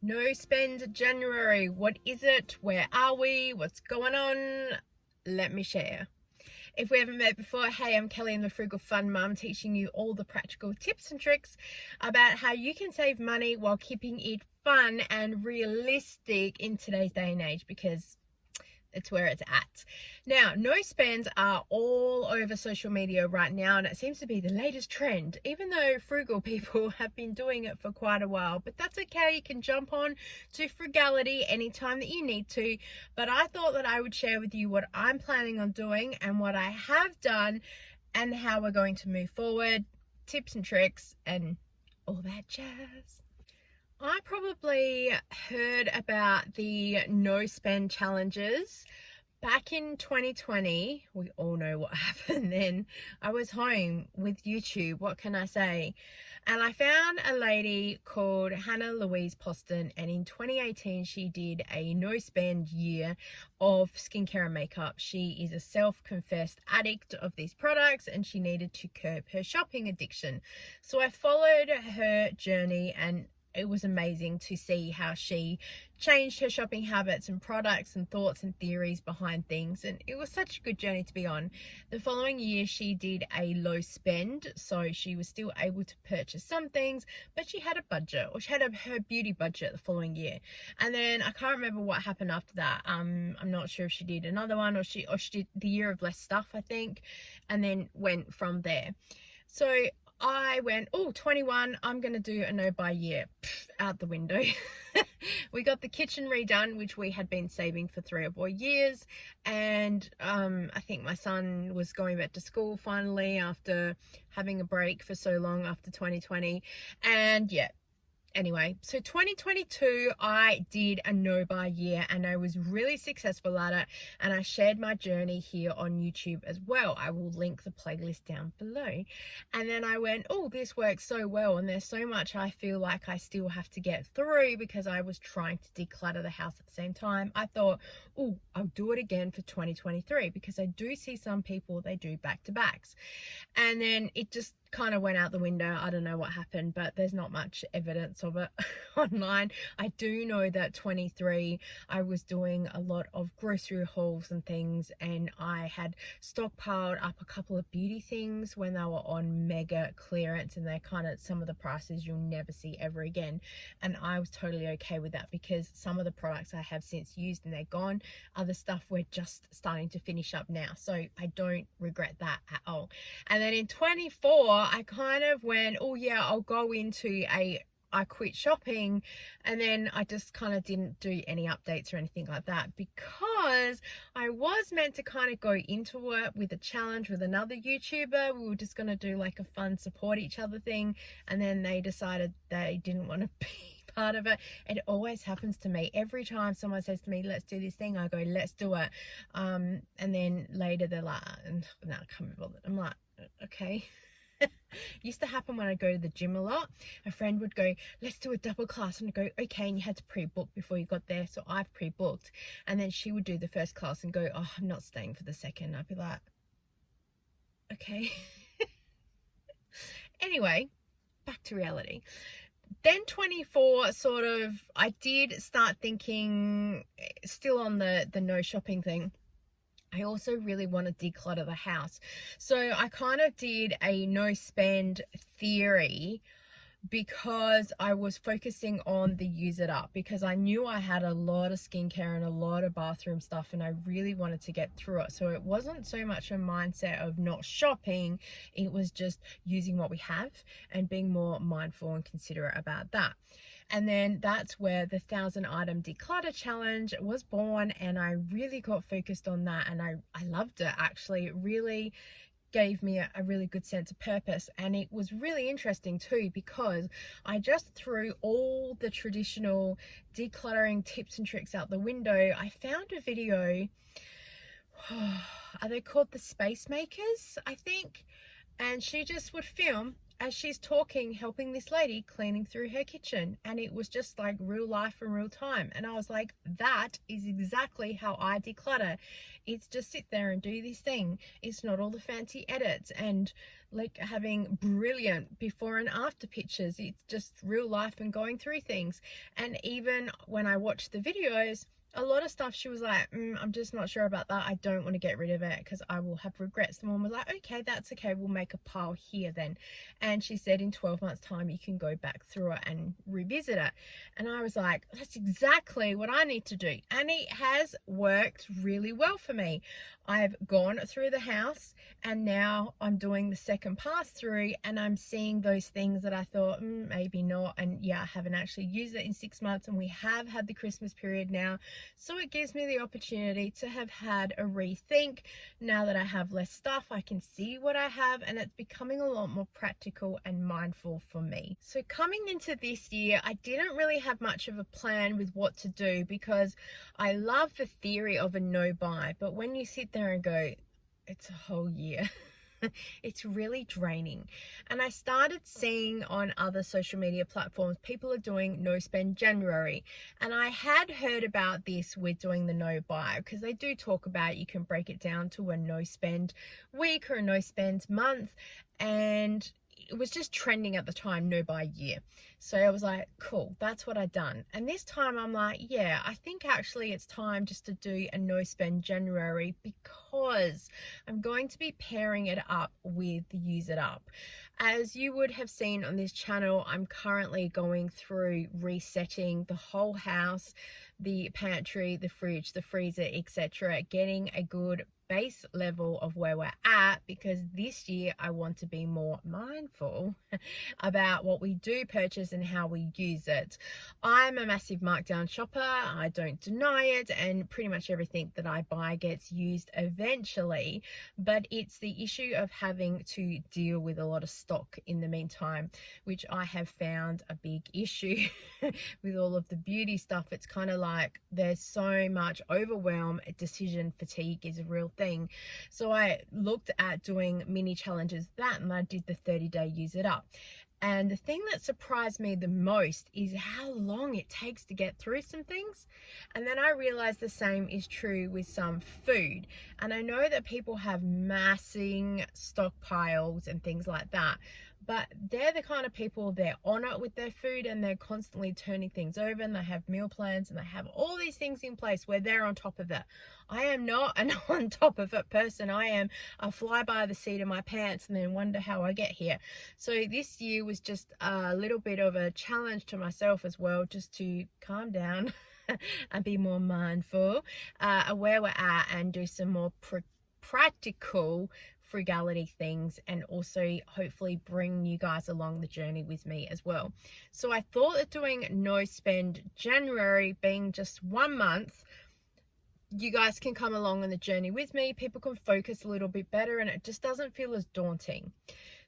No spend January. What is it? Where are we? What's going on? Let me share. If we haven't met before, hey, I'm Kelly, I'm the Frugal Fun Mum, teaching you all the practical tips and tricks about how you can save money while keeping it fun and realistic in today's day and age, because it's where it's at. Now, no spends are all over social media right now, and it seems to be the latest trend, even though frugal people have been doing it for quite a while. But that's okay, you can jump on to frugality anytime that you need to. But I thought that I would share with you what I'm planning on doing and what I have done and how we're going to move forward, tips and tricks and all that jazz. I probably heard about the no spend challenges back in 2020. We all know what happened then. I was home with YouTube, what can I say? And I found a lady called Hannah Louise Poston, and in 2018 she did a no spend year of skincare and makeup. She is a self-confessed addict of these products and she needed to curb her shopping addiction. So I followed her journey, and it was amazing to see how she changed her shopping habits and products and thoughts and theories behind things. And it was such a good journey to be on. The following year, she did a low spend. So she was still able to purchase some things, but she had a budget, or she had her beauty budget the following year. And then I can't remember what happened after that. I'm not sure if she did another one or she did the year of less stuff, I think, and then went from there. So I went, 21, I'm going to do a no buy year. Out the window. We got the kitchen redone, which we had been saving for 3 or 4 years. And I think my son was going back to school finally after having a break for so long after 2020. And yeah. Anyway, so 2022, I did a no buy year and I was really successful at it, and I shared my journey here on YouTube as well. I will link the playlist down below. And then I went, this works so well, and there's so much I feel like I still have to get through, because I was trying to declutter the house at the same time. I thought, I'll do it again for 2023, because I do see some people, they do back-to-backs. And then it just kind of went out the window. I don't know what happened, but there's not much evidence of it online. I do know that 23 I was doing a lot of grocery hauls and things, and I had stockpiled up a couple of beauty things when they were on mega clearance, and they're kind of some of the prices you'll never see ever again. And I was totally okay with that, because some of the products I have since used and they're gone. Other stuff we're just starting to finish up now, so I don't regret that at all. And then in 24 I kind of went, I'll go into I quit shopping, and then I just kind of didn't do any updates or anything like that, because I was meant to kind of go into it with a challenge with another YouTuber. We were just going to do like a fun support each other thing, and then they decided they didn't want to be part of it. It always happens to me. Every time someone says to me, let's do this thing, I go, let's do it. And then later they're like, no, I can't be bothered. I'm like, okay. Used to happen when I go to the gym a lot. A friend would go, let's do a double class, and I'd go, okay, and you had to pre-book before you got there, so I've pre-booked. And then she would do the first class and go, I'm not staying for the second. I'd be like, okay. Anyway, back to reality. Then 24 I did start thinking, still on the no shopping thing, I also really want to declutter the house. So I kind of did a no spend theory, because I was focusing on the use it up, because I knew I had a lot of skincare and a lot of bathroom stuff, and I really wanted to get through it. So it wasn't so much a mindset of not shopping, it was just using what we have and being more mindful and considerate about that. And then that's where the 1,000 item declutter challenge was born, and I really got focused on that, and I loved it actually. It really gave me a really good sense of purpose. And it was really interesting too, because I just threw all the traditional decluttering tips and tricks out the window. I found a video, are they called the Space Makers, I think? And she just would film as she's talking, helping this lady cleaning through her kitchen. And it was just like real life and real time. And I was like, that is exactly how I declutter. It's just sit there and do this thing. It's not all the fancy edits and like having brilliant before and after pictures. It's just real life and going through things. And even when I watched the videos, a lot of stuff she was like, I'm just not sure about that. I don't want to get rid of it because I will have regrets. The mom was like, okay, that's okay. We'll make a pile here then. And she said in 12 months time, you can go back through it and revisit it. And I was like, that's exactly what I need to do. And it has worked really well for me. I've gone through the house and now I'm doing the second pass through and I'm seeing those things that I thought maybe not. And yeah, I haven't actually used it in 6 months, and we have had the Christmas period now. So it gives me the opportunity to have had a rethink. Now that I have less stuff, I can see what I have, and it's becoming a lot more practical and mindful for me. So coming into this year, I didn't really have much of a plan with what to do because I love the theory of a no buy, but when you sit there and go, it's a whole year. It's really draining. And I started seeing on other social media platforms, people are doing no spend January. And I had heard about this with doing the no buy, because they do talk about you can break it down to a no spend week or a no spend month. And it was just trending at the time, no buy year. So I was like, cool, that's what I'd done. And this time I'm like, yeah, I think actually it's time just to do a no spend January, because I'm going to be pairing it up with the use it up. As you would have seen on this channel, I'm currently going through resetting the whole house, the pantry, the fridge, the freezer, etc., getting a good base level of where we're at, because this year I want to be more mindful about what we do purchase and how we use it. I'm a massive markdown shopper, I don't deny it, and pretty much everything that I buy gets used eventually, but it's the issue of having to deal with a lot of stock in the meantime, which I have found a big issue with all of the beauty stuff. It's kind of like there's so much overwhelm. Decision fatigue is a real thing. So I looked at doing mini challenges that, and I did the 30-day use it up. And the thing that surprised me the most is how long it takes to get through some things. And then I realized the same is true with some food. And I know that people have massive stockpiles and things like that, but they're the kind of people, they're on it with their food and they're constantly turning things over, and they have meal plans and they have all these things in place where they're on top of it. I am not an on top of it person. I am a fly by the seat of my pants and then wonder how I get here. So this year was just a little bit of a challenge to myself as well, just to calm down and be more mindful of where we're at and do some more practical frugality things, and also hopefully bring you guys along the journey with me as well. So I thought that doing no spend January being just 1 month, you guys can come along on the journey with me. People can focus a little bit better and it just doesn't feel as daunting.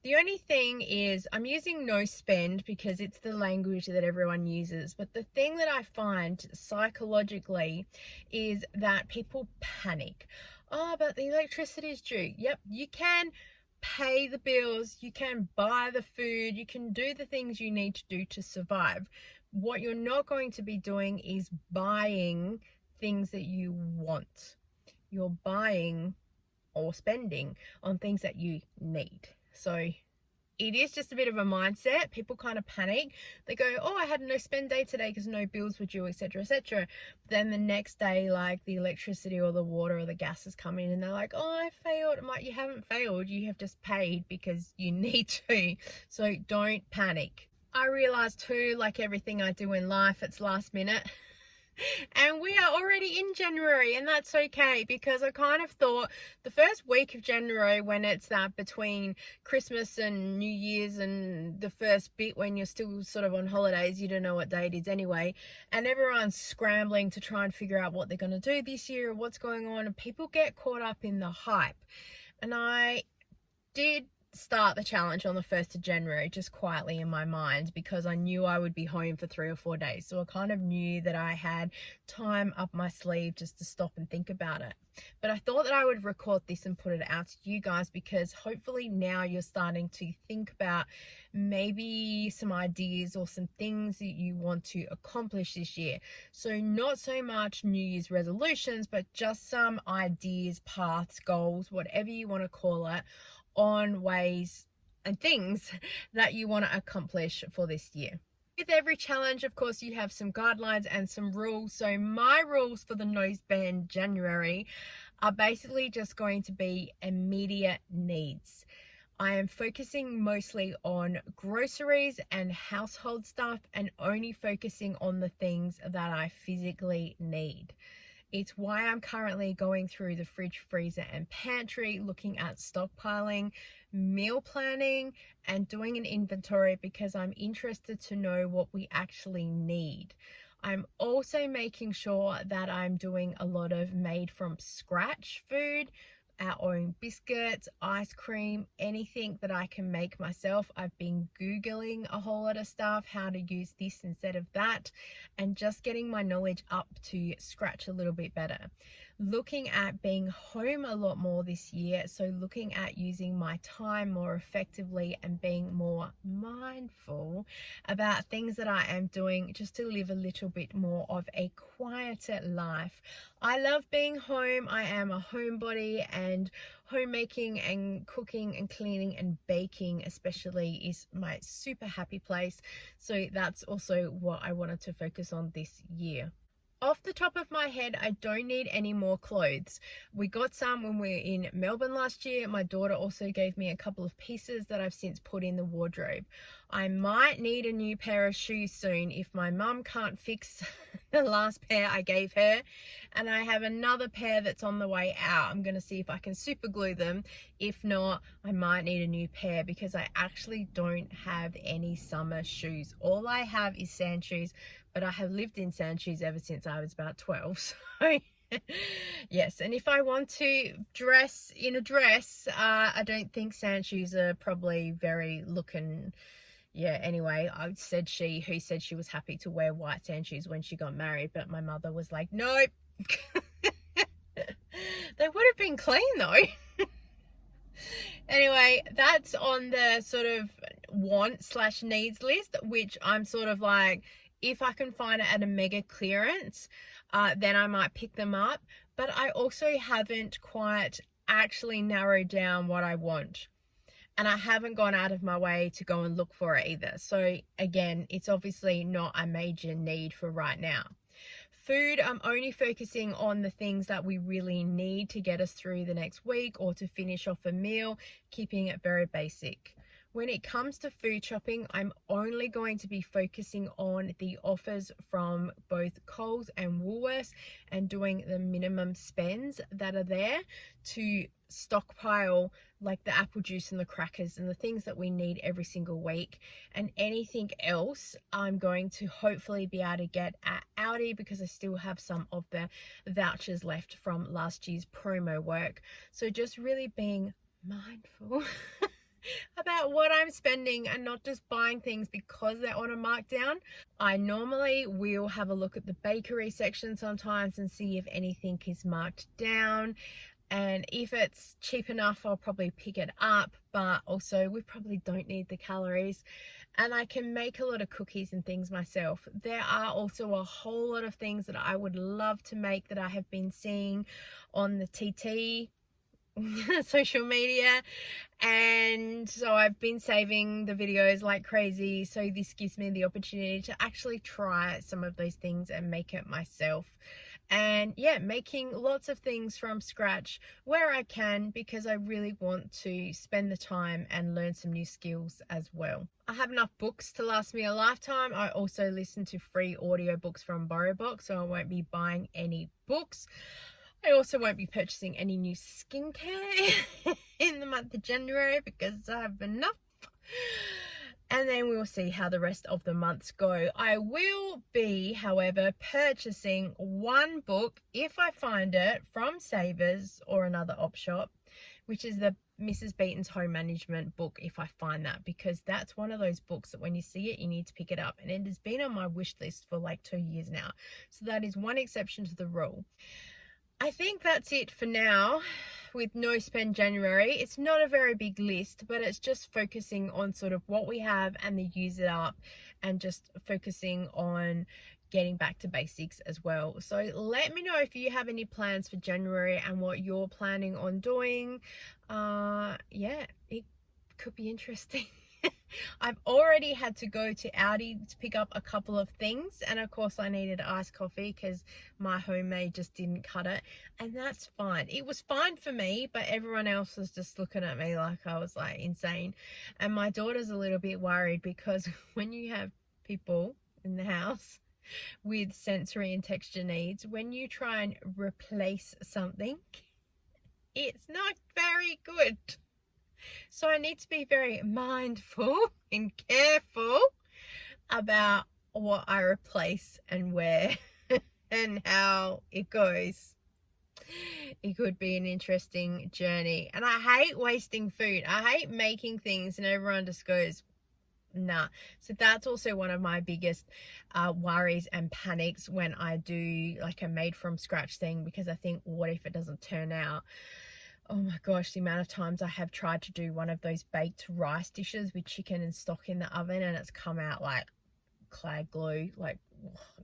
The only thing is I'm using no spend because it's the language that everyone uses. But the thing that I find psychologically is that people panic. Oh, but the electricity is due. Yep, you can pay the bills, you can buy the food, you can do the things you need to do to survive. What you're not going to be doing is buying things that you want. You're buying or spending on things that you need. So it is just a bit of a mindset. People kind of panic. They go, oh, I had no spend day today because no bills were due, etc., etc. Then the next day, like the electricity or the water or the gas has come in and they're like, oh, I failed. I'm like, you haven't failed. You have just paid because you need to. So don't panic. I realize too, like everything I do in life, it's last minute. And we are already in January, and that's okay, because I kind of thought the first week of January, when it's that between Christmas and New Year's and the first bit when you're still sort of on holidays, you don't know what day it is anyway, and everyone's scrambling to try and figure out what they're going to do this year or what's going on, and people get caught up in the hype. And I did start the challenge on the 1st of January, just quietly in my mind, because I knew I would be home for 3 or 4 days. So I kind of knew that I had time up my sleeve just to stop and think about it. But I thought that I would record this and put it out to you guys, because hopefully now you're starting to think about maybe some ideas or some things that you want to accomplish this year. So not so much New Year's resolutions, but just some ideas, paths, goals, whatever you want to call it, on ways and things that you want to accomplish for this year. With every challenge, of course, you have some guidelines and some rules. So my rules for the nose band January are basically just going to be immediate needs. I am focusing mostly on groceries and household stuff, and only focusing on the things that I physically need. It's why I'm currently going through the fridge, freezer and pantry, looking at stockpiling, meal planning and doing an inventory, because I'm interested to know what we actually need. I'm also making sure that I'm doing a lot of made from scratch food, our own biscuits, ice cream, anything that I can make myself. I've been Googling a whole lot of stuff, how to use this instead of that, and just getting my knowledge up to scratch a little bit better. Looking at being home a lot more this year, so looking at using my time more effectively and being more mindful about things that I am doing, just to live a little bit more of a quieter life. I love being home. I am a homebody, and homemaking and cooking and cleaning and baking especially is my super happy place. So that's also what I wanted to focus on this year. Off the top of my head, I don't need any more clothes. We got some when we were in Melbourne last year. My daughter also gave me a couple of pieces that I've since put in the wardrobe. I might need a new pair of shoes soon if my mum can't fix the last pair I gave her. And I have another pair that's on the way out. I'm going to see if I can super glue them. If not, I might need a new pair, because I actually don't have any summer shoes. All I have is sand shoes, but I have lived in sand shoes ever since I was about 12. So yes, and if I want to dress in a dress, I don't think sand shoes are probably very looking. Yeah, anyway, who said she was happy to wear white sand shoes when she got married, but my mother was like, nope. They would have been clean though. Anyway, that's on the sort of want/needs list, which I'm sort of like, if I can find it at a mega clearance, then I might pick them up. But I also haven't quite actually narrowed down what I want. And I haven't gone out of my way to go and look for it either. So again, it's obviously not a major need for right now. Food, I'm only focusing on the things that we really need to get us through the next week or to finish off a meal, keeping it very basic. When it comes to food shopping, I'm only going to be focusing on the offers from both Coles and Woolworths, and doing the minimum spends that are there to stockpile, like the apple juice and the crackers and the things that we need every single week. And anything else I'm going to hopefully be able to get at Aldi, because I still have some of the vouchers left from last year's promo work. So just really being mindful about what I'm spending and not just buying things because they're on a markdown. I normally will have a look at the bakery section sometimes and see if anything is marked down. And if it's cheap enough, I'll probably pick it up, but also we probably don't need the calories. And I can make a lot of cookies and things myself. There are also a whole lot of things that I would love to make that I have been seeing on the TT social media, and so I've been saving the videos like crazy. So this gives me the opportunity to actually try some of those things and make it myself. And yeah, making lots of things from scratch where I can, because I really want to spend the time and learn some new skills as well. I have enough books to last me a lifetime. I also listen to free audiobooks from BorrowBox, so I won't be buying any books. I also won't be purchasing any new skincare in the month of January, because I have enough. And then we'll see how the rest of the months go. I will be, however, purchasing one book, if I find it, from Savers or another op shop, which is the Mrs. Beaton's home management book if I find that, because that's one of those books that when you see it, you need to pick it up. And it has been on my wish list for like 2 years now. So that is one exception to the rule. I think that's it for now with No Spend January. It's not a very big list, but it's just focusing on sort of what we have and the use it up, and just focusing on getting back to basics as well. So let me know if you have any plans for January and what you're planning on doing. Yeah, it could be interesting. I've already had to go to Aldi to pick up a couple of things, and of course I needed iced coffee because my homemade just didn't cut it, and that's fine. It was fine for me, but everyone else was just looking at me like I was like insane. And my daughter's a little bit worried because when you have people in the house with sensory and texture needs, when you try and replace something, it's not very good. So I need to be very mindful and careful about what I replace and where and how it goes. It could be an interesting journey. And I hate wasting food. I hate making things and everyone just goes, nah. So that's also one of my biggest worries and panics when I do like a made from scratch thing, because I think, what if it doesn't turn out? Oh my gosh, the amount of times I have tried to do one of those baked rice dishes with chicken and stock in the oven and it's come out like clay glue. Like,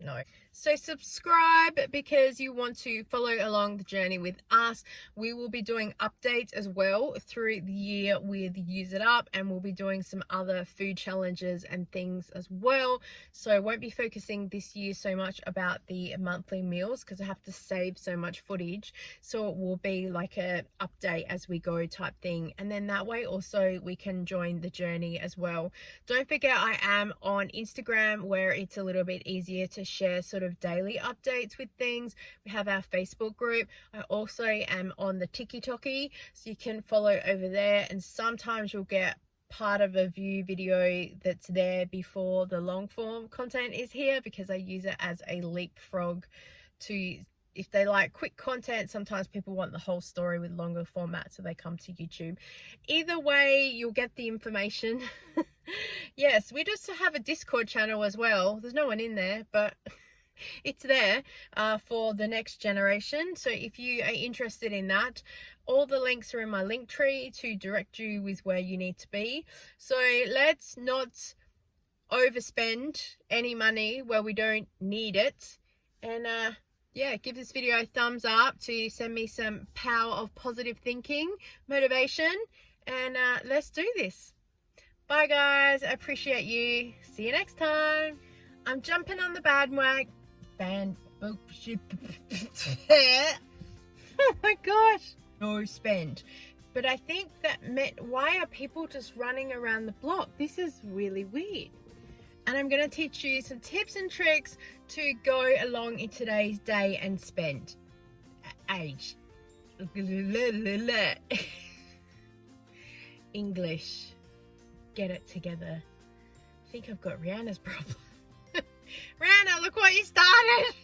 no. So subscribe because you want to follow along the journey with us. We will be doing updates as well through the year with Use It Up, and we'll be doing some other food challenges and things as well. So I won't be focusing this year so much about the monthly meals because I have to save so much footage. So it will be like a update as we go type thing, and then that way also we can join the journey as well. Don't forget, I am on Instagram where it's a little bit easier to share sort of daily updates with things. We have our Facebook group. I also am on the TikTok, so you can follow over there, and sometimes you'll get part of a view video that's there before the long form content is here, because I use it as a leapfrog to, if they like quick content, sometimes people want the whole story with longer format, so they come to YouTube. Either way, you'll get the information. Yes, we just have a Discord channel as well. There's no one in there, but it's there for the next generation. So if you are interested in that, all the links are in my link tree to direct you with where you need to be. So let's not overspend any money where we don't need it. And yeah, give this video a thumbs up to send me some power of positive thinking, motivation, and let's do this. Bye guys, I appreciate you. See you next time. I'm jumping on the bandwagon. Oh my gosh. No spend. But I think that meant, why are people just running around the block? This is really weird. And I'm going to teach you some tips and tricks to go along in today's day and spend. Age. English. Get it together. I think I've got Rihanna's problem. Rihanna, look what you started.